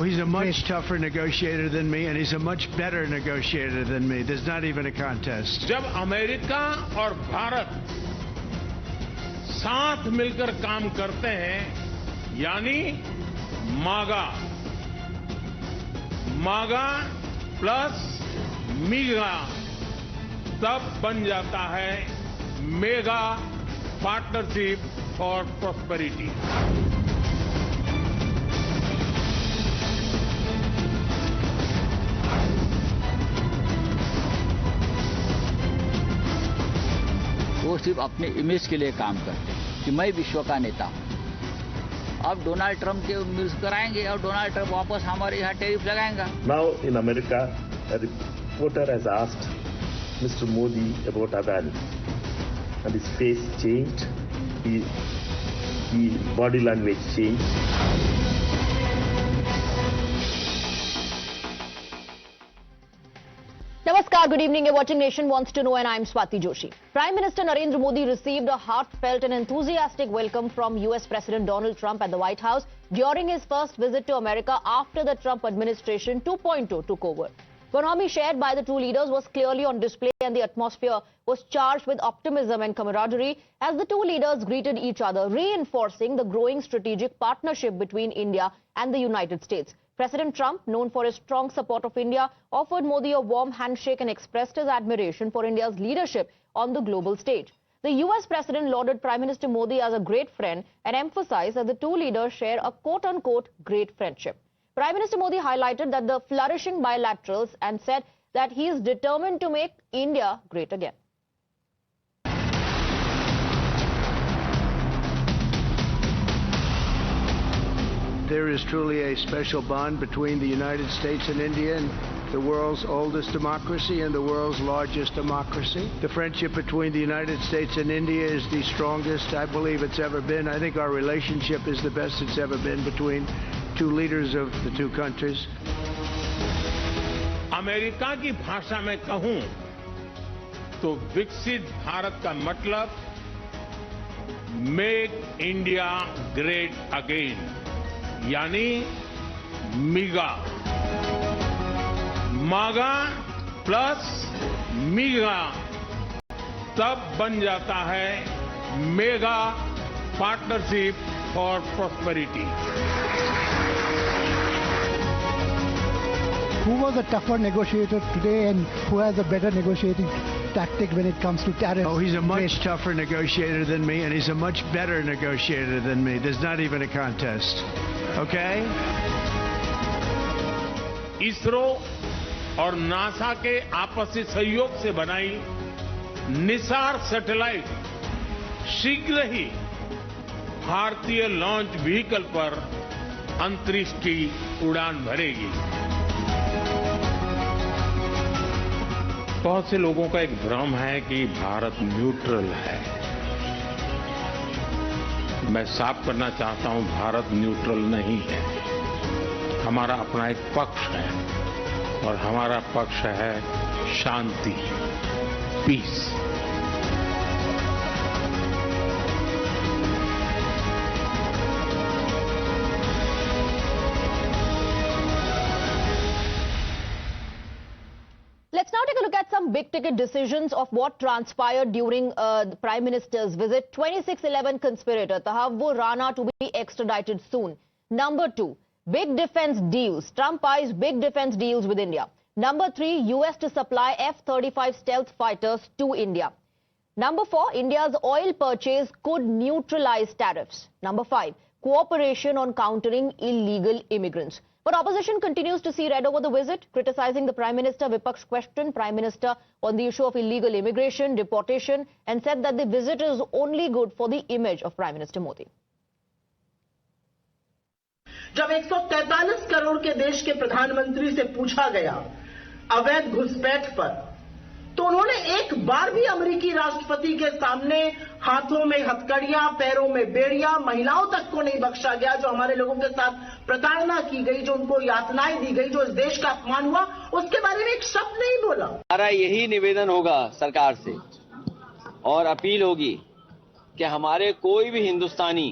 Oh, he's a much tougher negotiator than me, and he's a much better negotiator than me. There's not even a contest. जब America और भारत साथ मिलकर काम करते हैं, यानी मागा प्लस मीगा, तब बन जाता है मेगा पार्टनरशिप फॉर प्रॉस्पेरिटी। वो सिर्फ अपने इमेज के लिए काम करते हैं कि मैं विश्व का नेता हूं। अब डोनाल्ड ट्रंप के न्यूज कराएंगे और डोनाल्ड ट्रंप वापस हमारे यहाँ टैरिफ लगाएगा। Now in America a reporter has asked Mr. Modi about Adani and his face changed, his body language changed. Namaskar, good evening. You're watching Nation Wants to Know and I'm Swati Joshi. Prime Minister Narendra Modi received a heartfelt and enthusiastic welcome from US President Donald Trump at the White House during his first visit to America after the Trump administration 2.0 took over. Bonhomie shared by the two leaders was clearly on display and the atmosphere was charged with optimism and camaraderie as the two leaders greeted each other, reinforcing the growing strategic partnership between India and the United States. President Trump, known for his strong support of India, offered Modi a warm handshake and expressed his admiration for India's leadership on the global stage. The US President lauded Prime Minister Modi as a great friend and emphasized that the two leaders share a quote-unquote great friendship. Prime Minister Modi highlighted that the flourishing bilaterals and said that he is determined to make India great again. There is truly a special bond between the United States and India, and the world's oldest democracy and the world's largest democracy. The friendship between the United States and India is the strongest I believe it's ever been. I think our relationship is the best it's ever been between two leaders of the two countries. America की भाषा में कहूं तो विकसित भारत का मतलब make India great again, यानी मागा प्लस मीगा, तब बन जाता है mega partnership for prosperity. Who was a tougher negotiator today and who has a better negotiating tactic when it comes to tariffs? Oh, he's a much tougher negotiator than me, and he's a much better negotiator than me. There's not even a contest. Okay? ISRO और NASA के आपसी सहयोग से बनाई Nisar satellite शीघ्र ही भारतीय launch vehicle पर अंतरिक्ष की उड़ान भरेगी। बहुत से लोगों का एक भ्रम है कि भारत न्यूट्रल है। मैं साफ करना चाहता हूं, भारत न्यूट्रल नहीं है। हमारा अपना एक पक्ष है और हमारा पक्ष है शांति, piece. Let's now take a look at some big-ticket decisions of what transpired during the Prime Minister's visit. 2611 conspirator Tahavvur Rana to be extradited soon. Number 2, big defense deals. Trump eyes big defense deals with India. Number 3, US to supply F-35 stealth fighters to India. Number 4, India's oil purchase could neutralize tariffs. Number 5, cooperation on countering illegal immigrants. But opposition continues to see red over the visit, criticizing the Prime Minister. Vipaksh questioned Prime Minister on the issue of illegal immigration, deportation, and said that the visit is only good for the image of Prime Minister Modi. जब 143 करोड़ के देश के प्रधानमंत्री से पूछा गया अवैध घुसपैठ पर, तो उन्होंने एक बार भी अमेरिकी राष्ट्रपति के सामने हाथों में हथकड़ियां, पैरों में बेड़ियां, महिलाओं तक को नहीं बख्शा गया, जो हमारे लोगों के साथ प्रताड़ना की गई, जो उनको यातनाएं दी गई, जो इस देश का अपमान हुआ, उसके बारे में एक शब्द नहीं बोला। हमारा यही निवेदन होगा सरकार से और अपील होगी कि हमारे कोई भी हिंदुस्तानी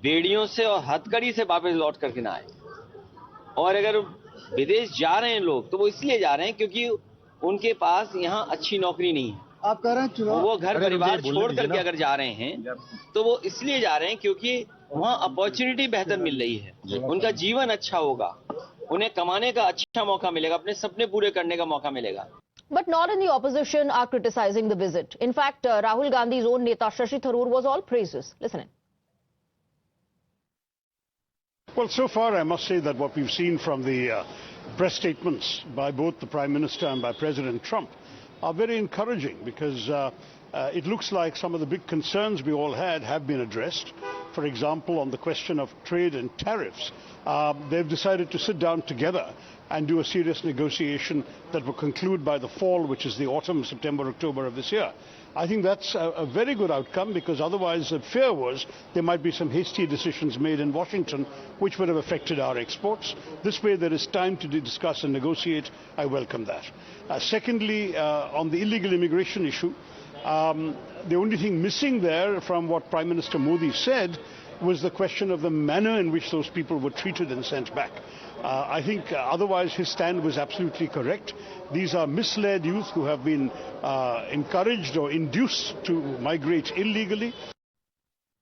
बेड़ियों से और हथकड़ी से वापस लौट करके ना आए। और अगर विदेश जा रहे हैं लोग तो वो इसलिए जा रहे हैं क्योंकि उनके पास यहाँ अच्छी नौकरी नहीं है। आप कह रहे हैं वो घर परिवार छोड़ करके अगर जा रहे हैं तो वो इसलिए जा रहे हैं क्योंकि वहाँ अपॉर्चुनिटी बेहतर मिल रही है, उनका जीवन अच्छा होगा, उन्हें कमाने का अच्छा मौका मिलेगा, अपने सपने पूरे करने का मौका मिलेगा। But not in the opposition are criticizing the visit. In fact, Rahul Gandhi's own Neta Shashi Tharoor was all praises. Listen in. Well, so far I must say that what we've seen from the press statements by both the Prime Minister and by President Trump are very encouraging, because it looks like some of the big concerns we all had have been addressed. For example, on the question of trade and tariffs, they've decided to sit down together and do a serious negotiation that will conclude by the fall, which is the autumn, September, October of this year. I think that's a very good outcome, because otherwise the fear was there might be some hasty decisions made in Washington which would have affected our exports. This way there is time to discuss and negotiate. I welcome that. Secondly, on the illegal immigration issue, the only thing missing there from what Prime Minister Modi said was the question of the manner in which those people were treated and sent back. I think otherwise his stand was absolutely correct. These are misled youth who have been encouraged or induced to migrate illegally.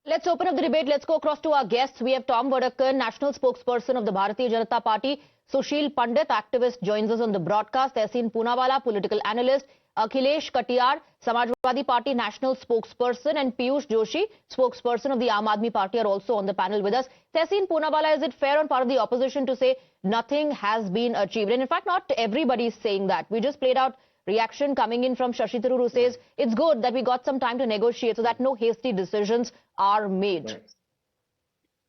Let's open up the debate. Let's go across to our guests. We have Tom Vadakkan, national spokesperson of the Bharatiya Janata Party. Sushil Pandit, activist, joins us on the broadcast. Tehseen Poonawala, political analyst. Akhilesh Katiyar, Samajwadi Party national spokesperson, and Piyush Joshi, spokesperson of the Aam Aadmi Party, are also on the panel with us. Tehseen Poonawala, is it fair on part of the opposition to say nothing has been achieved? And in fact, not everybody is saying that. We just played out reaction coming in from Shashi Tharoor, who says it's good that we got some time to negotiate so that no hasty decisions are made. Right.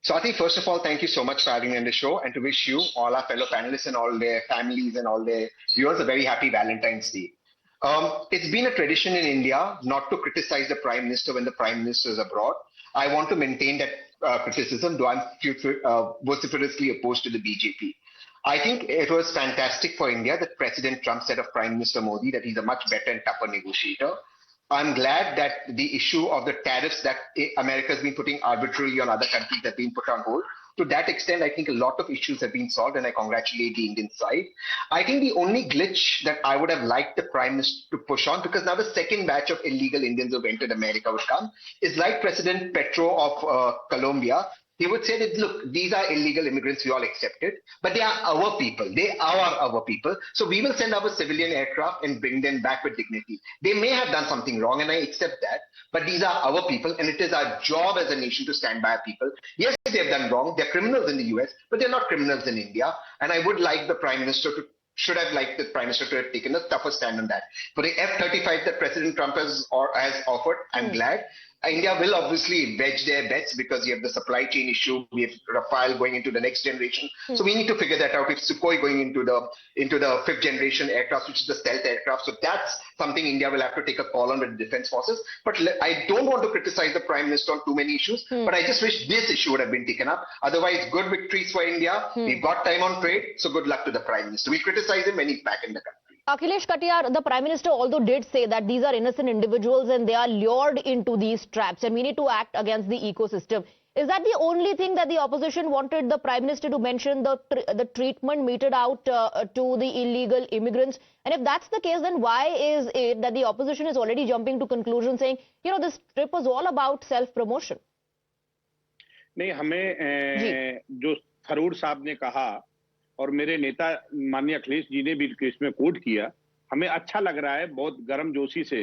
Swati, first of all, thank you so much for having me on the show, and to wish you, all our fellow panelists and all their families and all their viewers a very happy Valentine's Day. It's been a tradition in India not to criticize the Prime Minister when the Prime Minister is abroad. I want to maintain that criticism, though I'm vociferously opposed to the BJP. I think it was fantastic for India that President Trump said of Prime Minister Modi that he's a much better and tougher negotiator. I'm glad that the issue of the tariffs that America has been putting arbitrarily on other countries have been put on hold. To that extent, I think a lot of issues have been solved, and I congratulate the Indian side. I think the only glitch that I would have liked the Prime Minister to push on, because now the second batch of illegal Indians who have entered America would come, is like President Petro of Colombia. He would say that, look, these are illegal immigrants, we all accept it, but they are our people. They are our people. So we will send our civilian aircraft and bring them back with dignity. They may have done something wrong, and I accept that, but these are our people, and it is our job as a nation to stand by our people. Yes, they have done wrong. They're criminals in the US, but they're not criminals in India. And I would like the Prime Minister to have taken a tougher stand on that. For the F-35 that President Trump has offered, I'm glad. India will obviously wedge their bets, because you have the supply chain issue. We have Rafale going into the next generation. So we need to figure that out. We have Sukhoi going into the fifth generation aircraft, which is the stealth aircraft. So that's something India will have to take a call on with the defense forces. But I don't want to criticize the Prime Minister on too many issues, but I just wish this issue would have been taken up. Otherwise, good victories for India. We've got time on trade, so good luck to the Prime Minister. We criticize him when he's back in the country. Akhilesh Katiyar, the Prime Minister although did say that these are innocent individuals and they are lured into these traps and we need to act against the ecosystem. Is that the only thing that the opposition wanted the Prime Minister to mention, the treatment meted out to the illegal immigrants? And if that's the case, then why is it that the opposition is already jumping to conclusions saying, this trip was all about self-promotion? नहीं, हमें जो थरूर साहब ने कहा और मेरे नेता माननीय अखिलेश जी ने भी इसमें कोट किया, हमें अच्छा लग रहा है। बहुत गर्मजोशी से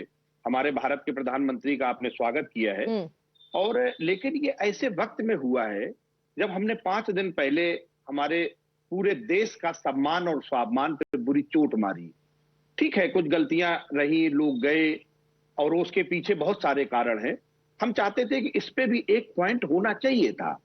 हमारे भारत के प्रधानमंत्री का आपने स्वागत किया है। और लेकिन ये ऐसे वक्त में हुआ है जब हमने 5 दिन पहले हमारे पूरे देश का सम्मान और स्वाभिमान पर बुरी चोट मारी। ठीक है, कुछ गलतियां रही, लोग गए और उसके पीछे बहुत सारे कारण हैं। हम चाहते थे कि इस पे भी एक पॉइंट होना चाहिए था।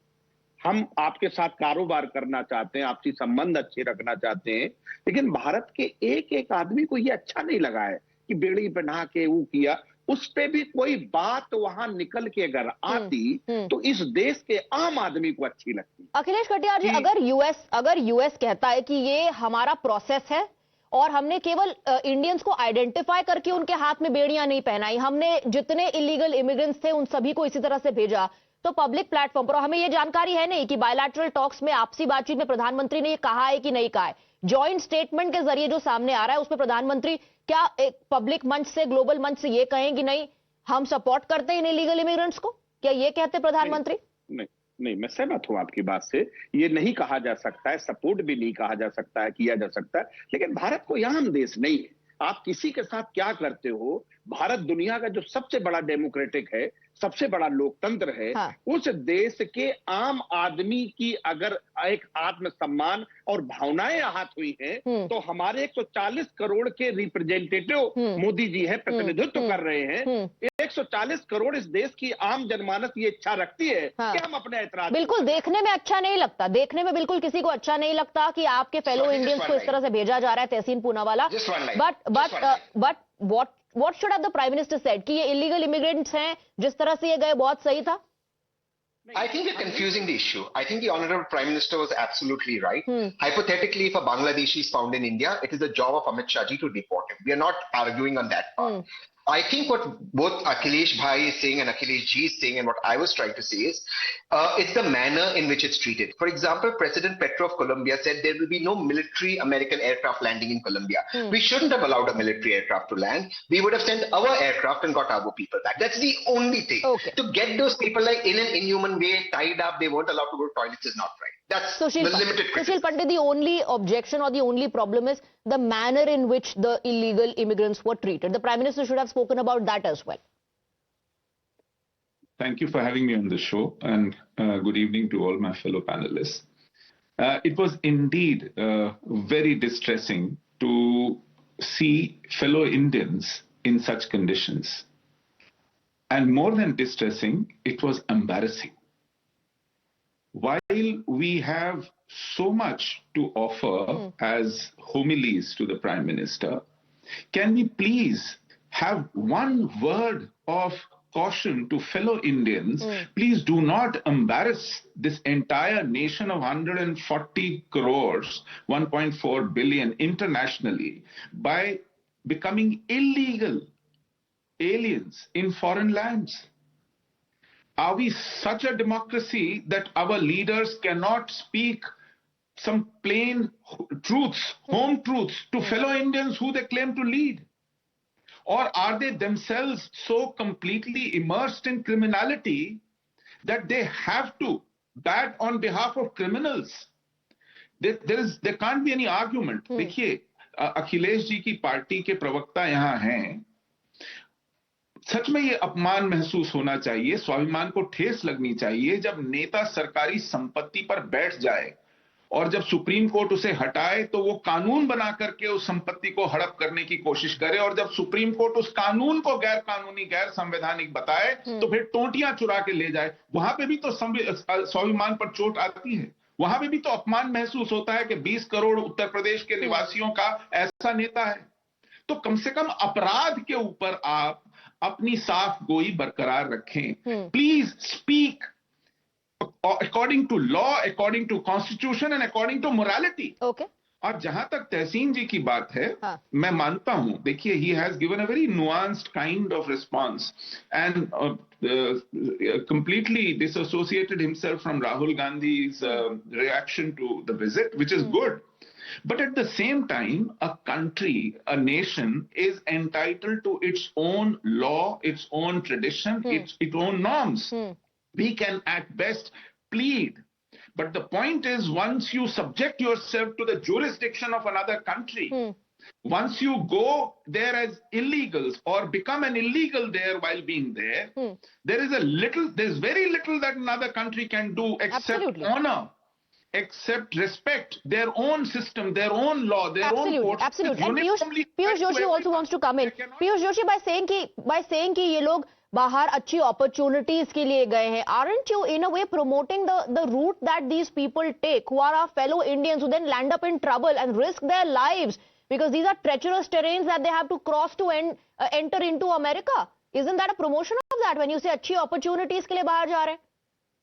हम आपके साथ कारोबार करना चाहते हैं, आपसी संबंध अच्छे रखना चाहते हैं, लेकिन भारत के एक एक आदमी को ये अच्छा नहीं लगा है कि बेड़ी पहना के वो किया। उस पे भी कोई बात वहां निकल के अगर आती तो इस देश के आम आदमी को अच्छी लगती। अखिलेश कटियार जी, अगर यूएस कहता है कि ये हमारा प्रोसेस है और हमने केवल इंडियंस को आइडेंटिफाई करके उनके हाथ में बेड़ियां नहीं पहनाई, हमने जितने इलीगल इमिग्रेंट्स थे उन सभी को इसी तरह से भेजा, तो पब्लिक प्लेटफॉर्म पर, हमें ये जानकारी है नहीं कि बायलैटरल टॉक्स में आपसी बातचीत में प्रधानमंत्री ने ये कहा है कि नहीं कहा है। जॉइंट स्टेटमेंट के जरिए जो सामने आ रहा है उसमें प्रधानमंत्री क्या एक पब्लिक मंच से, ग्लोबल मंच से ये कहें कि नहीं हम सपोर्ट करते हैं इन इलीगल इमिग्रेंट्स को, क्या ये कहते प्रधानमंत्री? नहीं, मैं सहमत हूं आपकी बात से। ये नहीं कहा जा सकता है, सपोर्ट भी नहीं कहा जा सकता है, किया जा सकता है, लेकिन भारत कोई आम देश नहीं है। आप किसी के साथ क्या करते हो, भारत दुनिया का जो सबसे बड़ा डेमोक्रेटिक है, सबसे बड़ा लोकतंत्र है, हाँ। उस देश के आम आदमी की अगर एक आत्मसम्मान और भावनाएं आहत हुई हैं, तो हमारे 140 करोड़ के रिप्रेजेंटेटिव मोदी जी है, प्रतिनिधित्व कर रहे हैं। 140 करोड़ इस देश की आम जनमानस ये इच्छा रखती है कि हम अपने ऐतराज, बिल्कुल देखने में अच्छा नहीं लगता, देखने में बिल्कुल किसी को अच्छा नहीं लगता कि आपके फेलो इंडियंस को इस तरह से भेजा जा रहा है Tehseen Poonawalla. But what should have the Prime Minister said कि ये illegal immigrants हैं, जिस तरह से ये गए बहुत सही था? I think you're confusing the issue. I think the Honorable Prime Minister was absolutely right. Hypothetically, if a Bangladeshi is found in India, it is the job of Amit Shah ji to deport him. We are not arguing on that part. I think what both Akhilesh Bhai is saying and Akhilesh ji is saying, and what I was trying to say is, it's the manner in which it's treated. For example, President Petro of Colombia said there will be no military American aircraft landing in Colombia. We shouldn't have allowed a military aircraft to land. We would have sent our aircraft and got our people back. That's the only thing. Okay. To get those people like in an inhuman way, tied up, they weren't allowed to go to toilets is not right. That's the limited criticism. Sushil Pandit, the only objection or the only problem is the manner in which the illegal immigrants were treated. The Prime Minister should have spoken about that as well. Thank you for having me on the show, and good evening to all my fellow panelists. It was indeed very distressing to see fellow Indians in such conditions. And more than distressing, it was embarrassing. While we have so much to offer as homilies to the Prime Minister, can we please have one word of caution to fellow Indians? Please do not embarrass this entire nation of 140 crores, 1.4 billion internationally by becoming illegal aliens in foreign lands. Are we such a democracy that our leaders cannot speak some plain truths, home truths to fellow Indians who they claim to lead? Or are they themselves so completely immersed in criminality that they have to bat on behalf of criminals? There can't be any argument. देखिए, अखिलेश जी की party के प्रवक्ता यहाँ हैं. सच में ये अपमान महसूस होना चाहिए, स्वाभिमान को ठेस लगनी चाहिए जब नेता सरकारी संपत्ति पर बैठ जाए और जब सुप्रीम कोर्ट उसे हटाए तो वो कानून बना करके उस संपत्ति को हड़प करने की कोशिश करे, और जब सुप्रीम कोर्ट उस कानून को गैर कानूनी, गैर संवैधानिक बताए तो फिर टोंटियां चुरा के ले जाए. वहां पे भी तो स्वाभिमान पर चोट आती है, वहां पे भी तो अपमान महसूस होता है कि 20 करोड़ उत्तर प्रदेश के निवासियों का ऐसा नेता है. तो कम से कम अपराध के ऊपर आप अपनी साफ गोई बरकरार रखें. Please speak according to law, according to constitution and according to morality. Okay. और जहां तक तहसीन जी की बात है, मैं मानता हूं, देखिए, he has given a very nuanced kind of response and completely disassociated himself from Rahul Gandhi's reaction to the visit, which is good. But at the same time, a country, a nation is entitled to its own law, its own tradition, its own norms. We can at best plead. But the point is, once you subject yourself to the jurisdiction of another country, once you go there as illegals or become an illegal there while being there, there's very little that another country can do except honor, except respect their own system, their own law, their own courts. Absolutely. And Piyush Joshi also wants to come in. Piyush Joshi, by saying कि ये लोग बाहर अच्छी opportunities के लिए गए हैं, aren't you in a way promoting the route that these people take, who are our fellow Indians, who then land up in trouble and risk their lives because these are treacherous terrains that they have to cross to enter into America? Isn't that a promotion of that when you say अच्छी opportunities के लिए बाहर जा रहे हैं?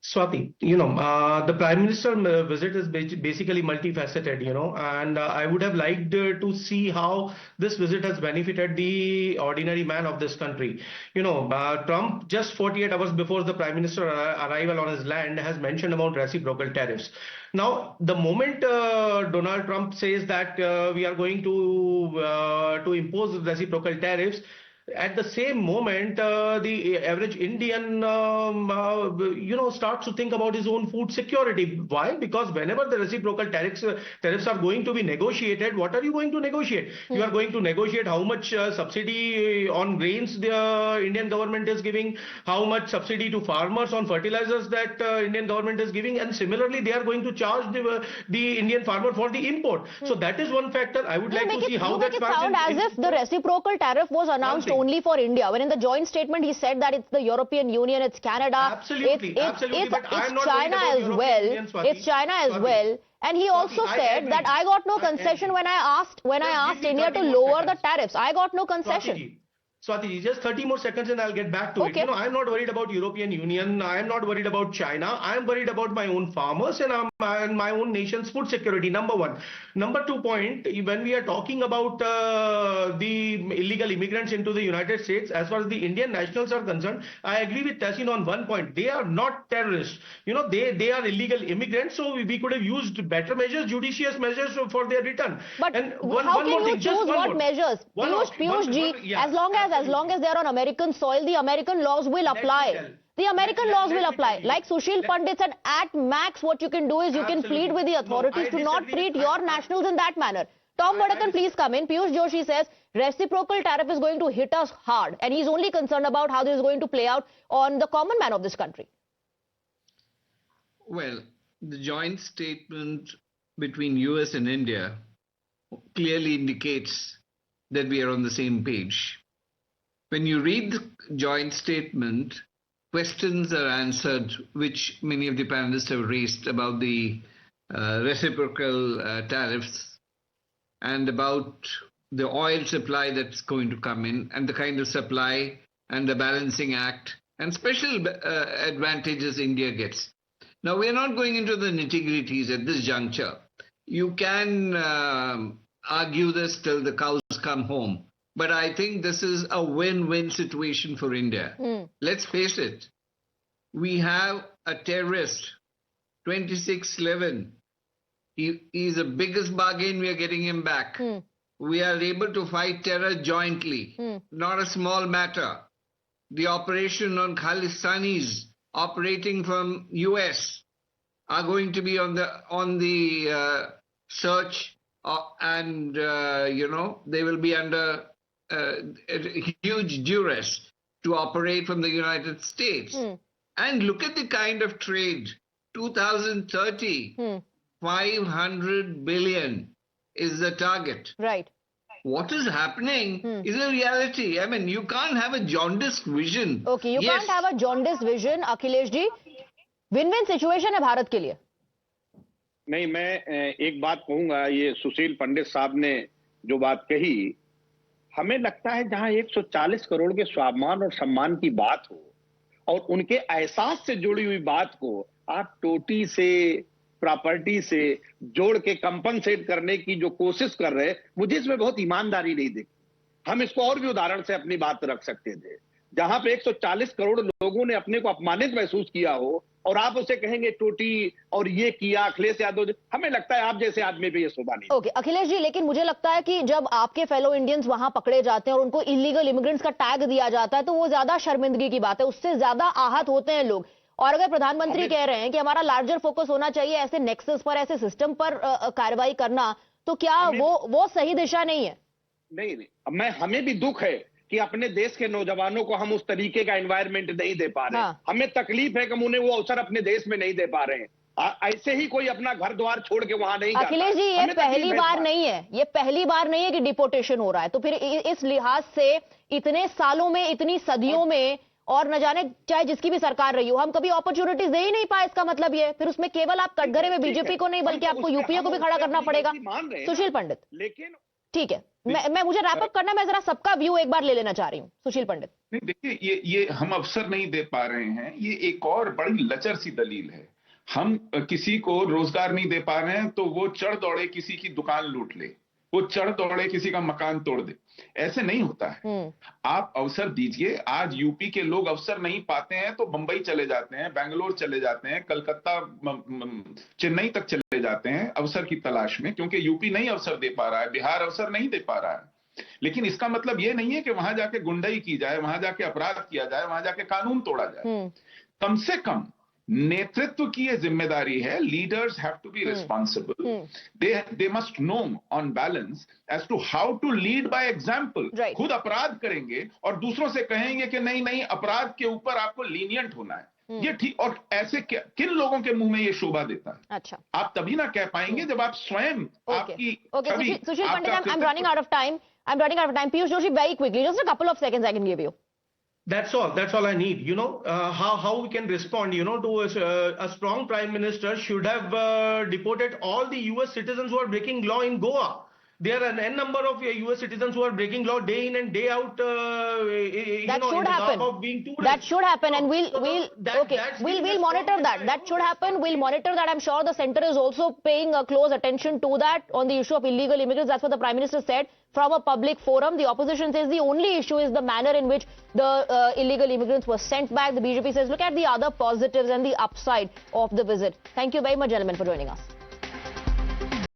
Swati, the Prime Minister visit is basically multifaceted, and I would have liked to see how this visit has benefited the ordinary man of this country. Trump, just 48 hours before the Prime Minister arrival on his land, has mentioned about reciprocal tariffs. Now, the moment Donald Trump says that we are going to impose reciprocal tariffs, at the same moment, the average Indian, starts to think about his own food security. Why? Because whenever the reciprocal tariffs are going to be negotiated, what are you going to negotiate? You are going to negotiate how much subsidy on grains the Indian government is giving, how much subsidy to farmers on fertilizers that Indian government is giving, and similarly, they are going to charge the Indian farmer for the import. So that is one factor. I would like to see how that sound as if the reciprocal tariff was announced only for India, when in the joint statement he said that it's the European Union, it's Canada, absolutely, it's China as well. It's China as well. And he also said that I got no concession when I asked India to lower the tariffs. I got no concession. Swati, just 30 more seconds and I'll get back to it. I'm not worried about European Union. I am not worried about China. I am worried about my own farmers and my own nation's food security, number one. Number 2 point, when we are talking about the illegal immigrants into the United States, as far as the Indian nationals are concerned, I agree with Tahsin on one point. They are not terrorists. They are illegal immigrants, so we could have used better measures, judicious measures for their return. But how can you choose what measures? Piyush ji, as long as they are on American soil, the American laws will apply. The American laws will apply. Like Sushil Pandit said, at max what you can do is you can plead with the authorities to not treat your nationals in that manner. Tom Vadakan, please come in. Piyush Joshi says reciprocal tariff is going to hit us hard, and he's only concerned about how this is going to play out on the common man of this country. Well, the joint statement between US and India clearly indicates that we are on the same page. When you read the joint statement, questions are answered which many of the panelists have raised about the reciprocal tariffs and about the oil supply that's going to come in and the kind of supply and the balancing act and special advantages India gets. Now, we are not going into the nitty-gritties at this juncture. You can argue this till the cows come home. But I think this is a win-win situation for India. Let's face it. We have a terrorist, 2611. He is the biggest bargain. We are getting him back. We are able to fight terror jointly. Not a small matter. The operation on Khalistanis operating from US are going to be on the search and they will be under huge duress to operate from the United States. And look at the kind of trade. 2030, 500 billion is the target. Right. What is happening is a reality. I mean, you can't have a jaundiced vision. Okay, you can't have a jaundiced vision, Akhilesh ji. Win-win situation है भारत के लिए. नहीं, मैं एक बात कहूंगा, ये सुशील पंडित साहब ने जो बात कही, हमें लगता है जहां 140 करोड़ के स्वाभिमान और सम्मान की बात हो और उनके एहसास से जुड़ी हुई बात को आप टोटी से, प्रॉपर्टी से जोड़ के कंपनसेट करने की जो कोशिश कर रहे हैं, मुझे इसमें बहुत ईमानदारी नहीं दिखी. हम इसको और भी उदाहरण से अपनी बात रख सकते थे. जहां पे 140 करोड़ लोगों ने अपने को अपमानित महसूस किया हो और आप उसे कहेंगे टोटी और ये किया अखिलेश यादव, हमें लगता है आप जैसे आदमी पे ये शोभा नहीं. ओके, अखिलेश जी, लेकिन मुझे लगता है कि जब आपके फेलो इंडियंस वहां पकड़े जाते हैं और उनको इलीगल इमिग्रेंट्स का टैग दिया जाता है तो वो ज्यादा शर्मिंदगी की बात है, उससे ज्यादा आहत होते हैं लोग. और अगर प्रधानमंत्री कह रहे हैं कि हमारा लार्जर फोकस होना चाहिए ऐसे नेक्सस पर, ऐसे सिस्टम पर कार्रवाई करना, तो क्या वो सही दिशा नहीं है? नहीं, हमें भी दुख है कि अपने देश के नौजवानों को हम उस तरीके का एनवायरनमेंट नहीं दे पा रहे हैं. हमें तकलीफ है कि हम उन्हें वो अवसर अपने देश में नहीं दे पा रहे हैं. ऐसे ही कोई अपना घर द्वार छोड़ के वहां नहीं जाता. अखिलेश जी, ये पहली बार नहीं है, ये पहली बार नहीं है कि डिपोर्टेशन हो रहा है. तो फिर इस लिहाज से इतने सालों में, इतनी सदियों में, और न जाने चाहे जिसकी भी सरकार रही हो, हम कभी अपॉर्चुनिटीज दे ही नहीं पाए. इसका मतलब ये फिर उसमें केवल आप कटघरे में बीजेपी को नहीं बल्कि आपको यूपीए को भी खड़ा करना पड़ेगा. सुशील पंडित, लेकिन ठीक है, मुझे रैप अप करना, मैं जरा सबका व्यू एक बार ले लेना चाह रही हूँ. सुशील पंडित, नहीं, देखिए ये हम अवसर नहीं दे पा रहे हैं, ये एक और बड़ी लचर सी दलील है। हम किसी को रोजगार नहीं दे पा रहे हैं तो वो चढ़ दौड़े किसी की दुकान लूट ले, वो चढ़ दौड़े किसी का मकान तोड़ दे। ऐसे नहीं होता है। आप अवसर दीजिए। आज यूपी के लोग अवसर नहीं पाते हैं तो बंबई चले जाते हैं, बेंगलोर चले जाते हैं, कलकत्ता चेन्नई तक चले जाते हैं अवसर की तलाश में, क्योंकि यूपी नहीं अवसर दे पा रहा है, बिहार अवसर नहीं दे पा रहा है। लेकिन इसका मतलब ये नहीं है कि वहां जाके गुंडाई की जाए, वहां जाके अपराध किया जाए, वहां जाके कानून तोड़ा जाए। कम से कम नेतृत्व की ये जिम्मेदारी है। Leaders have to be responsible, they must know on balance as to how to lead by example. खुद अपराध करेंगे और दूसरों से कहेंगे कि नहीं नहीं, अपराध के ऊपर आपको लीनियंट होना है, ये ठीक। और ऐसे किन लोगों के मुंह में ये शोभा देता है? अच्छा, आप तभी ना कह पाएंगे जब आप स्वयं आपकी सुशील पंडित, I'm running out of time. Piyush Joshi, very quickly, just a couple of seconds I can give you. That's all I need. You know, how we can respond, you know, to a strong prime minister should have deported all the US citizens who are breaking law in Goa. There are an N number of US citizens who are breaking law day in and day out. That should happen. That should happen, and we'll monitor that. That should happen. We'll monitor that. I'm sure the center is also paying close attention to that on the issue of illegal immigrants. That's what the Prime Minister said from a public forum. The opposition says the only issue is the manner in which the illegal immigrants were sent back. The BJP says look at the other positives and the upside of the visit. Thank you very much, gentlemen, for joining us.